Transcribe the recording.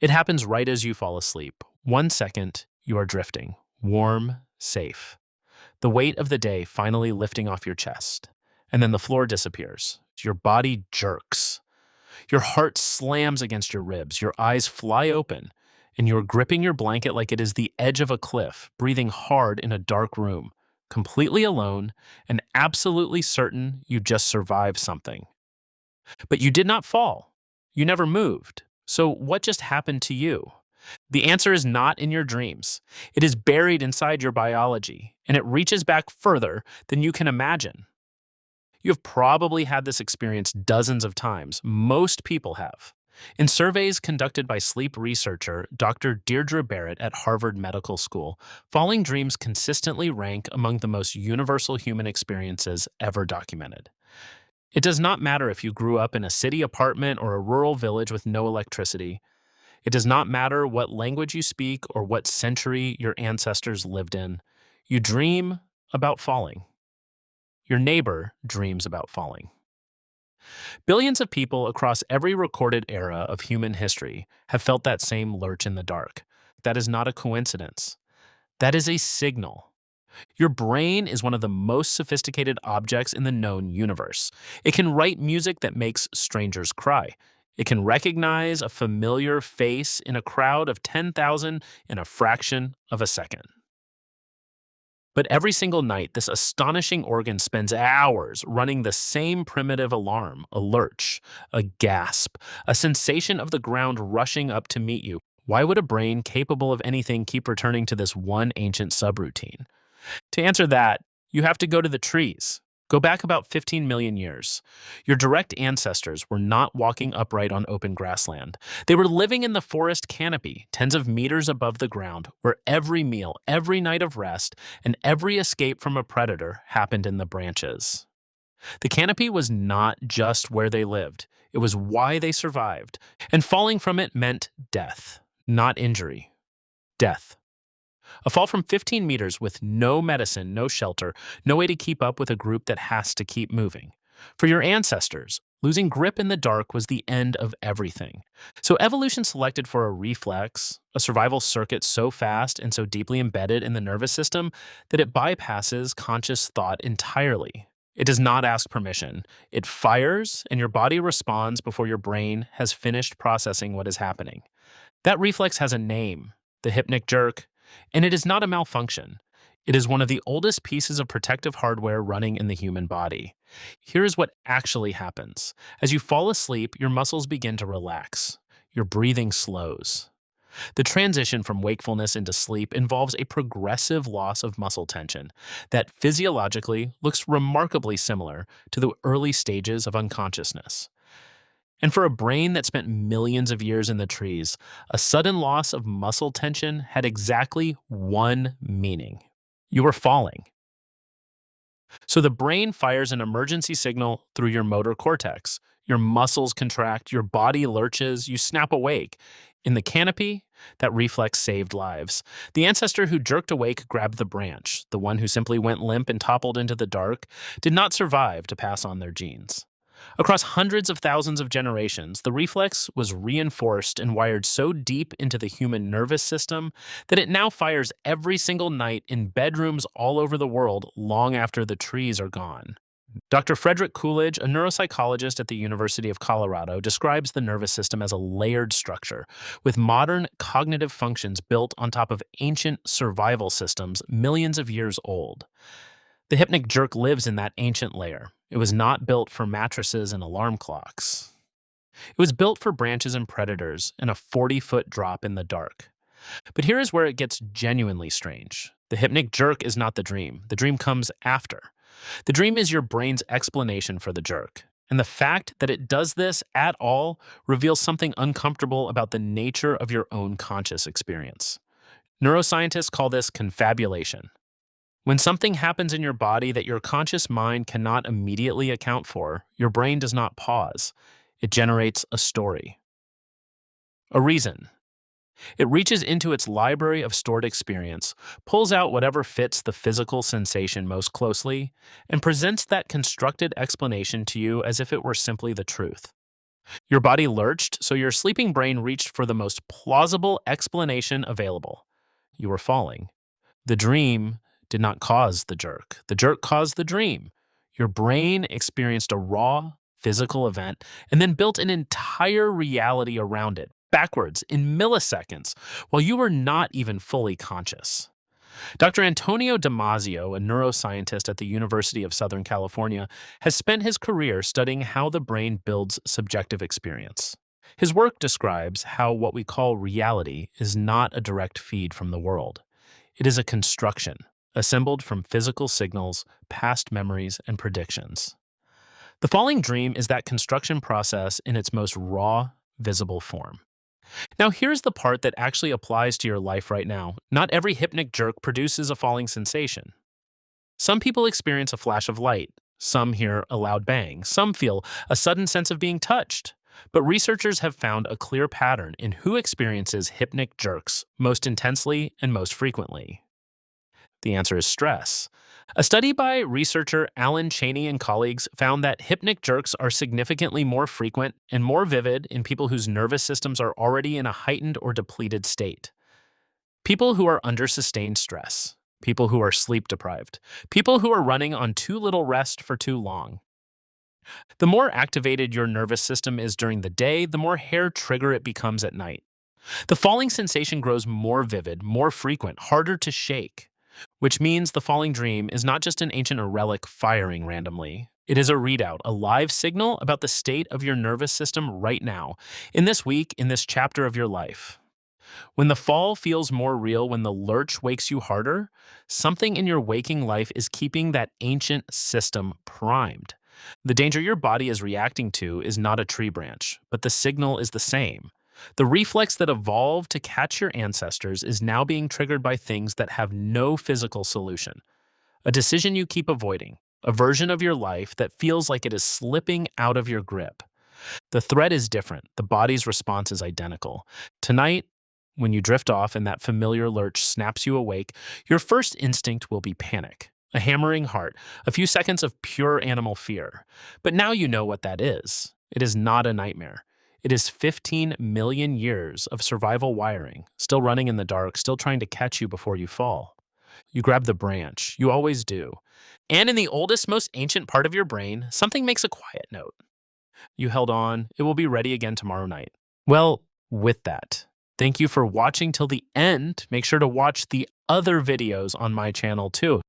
It happens right as you fall asleep. 1 second, you are drifting, warm, safe. The weight of the day finally lifting off your chest. And then the floor disappears. Your body jerks. Your heart slams against your ribs. Your eyes fly open. And you're gripping your blanket like it is the edge of a cliff, breathing hard in a dark room, completely alone and absolutely certain you just survived something. But you did not fall. You never moved. So what just happened to you? The answer is not in your dreams. It is buried inside your biology, and it reaches back further than you can imagine. You have probably had this experience dozens of times. Most people have. In surveys conducted by sleep researcher Dr. Deirdre Barrett at Harvard Medical School, falling dreams consistently rank among the most universal human experiences ever documented. It does not matter if you grew up in a city apartment or a rural village with no electricity. It does not matter what language you speak or what century your ancestors lived in. You dream about falling. Your neighbor dreams about falling. Billions of people across every recorded era of human history have felt that same lurch in the dark. That is not a coincidence. That is a signal. Your brain is one of the most sophisticated objects in the known universe. It can write music that makes strangers cry. It can recognize a familiar face in a crowd of 10,000 in a fraction of a second. But every single night, this astonishing organ spends hours running the same primitive alarm, a lurch, a gasp, a sensation of the ground rushing up to meet you. Why would a brain capable of anything keep returning to this one ancient subroutine? To answer that, you have to go to the trees. Go back about 15 million years. Your direct ancestors were not walking upright on open grassland. They were living in the forest canopy, tens of meters above the ground, where every meal, every night of rest, and every escape from a predator happened in the branches. The canopy was not just where they lived. It was why they survived. And falling from it meant death, not injury. Death. A fall from 15 meters with no medicine, no shelter, no way to keep up with a group that has to keep moving. For your ancestors, losing grip in the dark was the end of everything. So evolution selected for a reflex, a survival circuit so fast and so deeply embedded in the nervous system that it bypasses conscious thought entirely. It does not ask permission. It fires, and your body responds before your brain has finished processing what is happening. That reflex has a name, the hypnic jerk. And it is not a malfunction. It is one of the oldest pieces of protective hardware running in the human body. Here is what actually happens. As you fall asleep, your muscles begin to relax. Your breathing slows. The transition from wakefulness into sleep involves a progressive loss of muscle tension that physiologically looks remarkably similar to the early stages of unconsciousness. And for a brain that spent millions of years in the trees, a sudden loss of muscle tension had exactly one meaning. You were falling. So the brain fires an emergency signal through your motor cortex. Your muscles contract, your body lurches, you snap awake. In the canopy, that reflex saved lives. The ancestor who jerked awake grabbed the branch. The one who simply went limp and toppled into the dark did not survive to pass on their genes. Across hundreds of thousands of generations, the reflex was reinforced and wired so deep into the human nervous system that it now fires every single night in bedrooms all over the world long after the trees are gone. Dr. Frederick Coolidge, a neuropsychologist at the University of Colorado, describes the nervous system as a layered structure, with modern cognitive functions built on top of ancient survival systems millions of years old. The hypnic jerk lives in that ancient layer. It was not built for mattresses and alarm clocks. It was built for branches and predators and a 40-foot drop in the dark. But here is where it gets genuinely strange. The hypnic jerk is not the dream. The dream comes after. The dream is your brain's explanation for the jerk. And the fact that it does this at all reveals something uncomfortable about the nature of your own conscious experience. Neuroscientists call this confabulation. When something happens in your body that your conscious mind cannot immediately account for, your brain does not pause. It generates a story. A reason. It reaches into its library of stored experience, pulls out whatever fits the physical sensation most closely, and presents that constructed explanation to you as if it were simply the truth. Your body lurched, so your sleeping brain reached for the most plausible explanation available. You were falling. The dream did not cause the jerk caused the dream. Your brain experienced a raw, physical event and then built an entire reality around it, backwards, in milliseconds, while you were not even fully conscious. Dr. Antonio Damasio, a neuroscientist at the University of Southern California, has spent his career studying how the brain builds subjective experience. His work describes how what we call reality is not a direct feed from the world. It is a construction, assembled from physical signals, past memories, and predictions. The falling dream is that construction process in its most raw, visible form. Now, here's the part that actually applies to your life right now. Not every hypnic jerk produces a falling sensation. Some people experience a flash of light, some hear a loud bang, some feel a sudden sense of being touched. But researchers have found a clear pattern in who experiences hypnic jerks most intensely and most frequently. The answer is stress. A study by researcher Alan Cheney and colleagues found that hypnic jerks are significantly more frequent and more vivid in people whose nervous systems are already in a heightened or depleted state. People who are under sustained stress, people who are sleep deprived, people who are running on too little rest for too long. The more activated your nervous system is during the day, the more hair trigger it becomes at night. The falling sensation grows more vivid, more frequent, harder to shake, which means the falling dream is not just an ancient relic firing randomly. It is a readout, a live signal about the state of your nervous system right now, in this week, in this chapter of your life. When the fall feels more real, when the lurch wakes you harder, something in your waking life is keeping that ancient system primed. The danger your body is reacting to is not a tree branch, but the signal is the same. The reflex that evolved to catch your ancestors is now being triggered by things that have no physical solution. A decision you keep avoiding, a version of your life that feels like it is slipping out of your grip. The threat is different. The body's response is identical. Tonight, when you drift off and that familiar lurch snaps you awake, your first instinct will be panic, a hammering heart, a few seconds of pure animal fear. But now you know what that is. It is not a nightmare. It is 15 million years of survival wiring, still running in the dark, still trying to catch you before you fall. You grab the branch. You always do. And in the oldest, most ancient part of your brain, something makes a quiet note. You held on. It will be ready again tomorrow night. Well, with that, thank you for watching till the end. Make sure to watch the other videos on my channel too.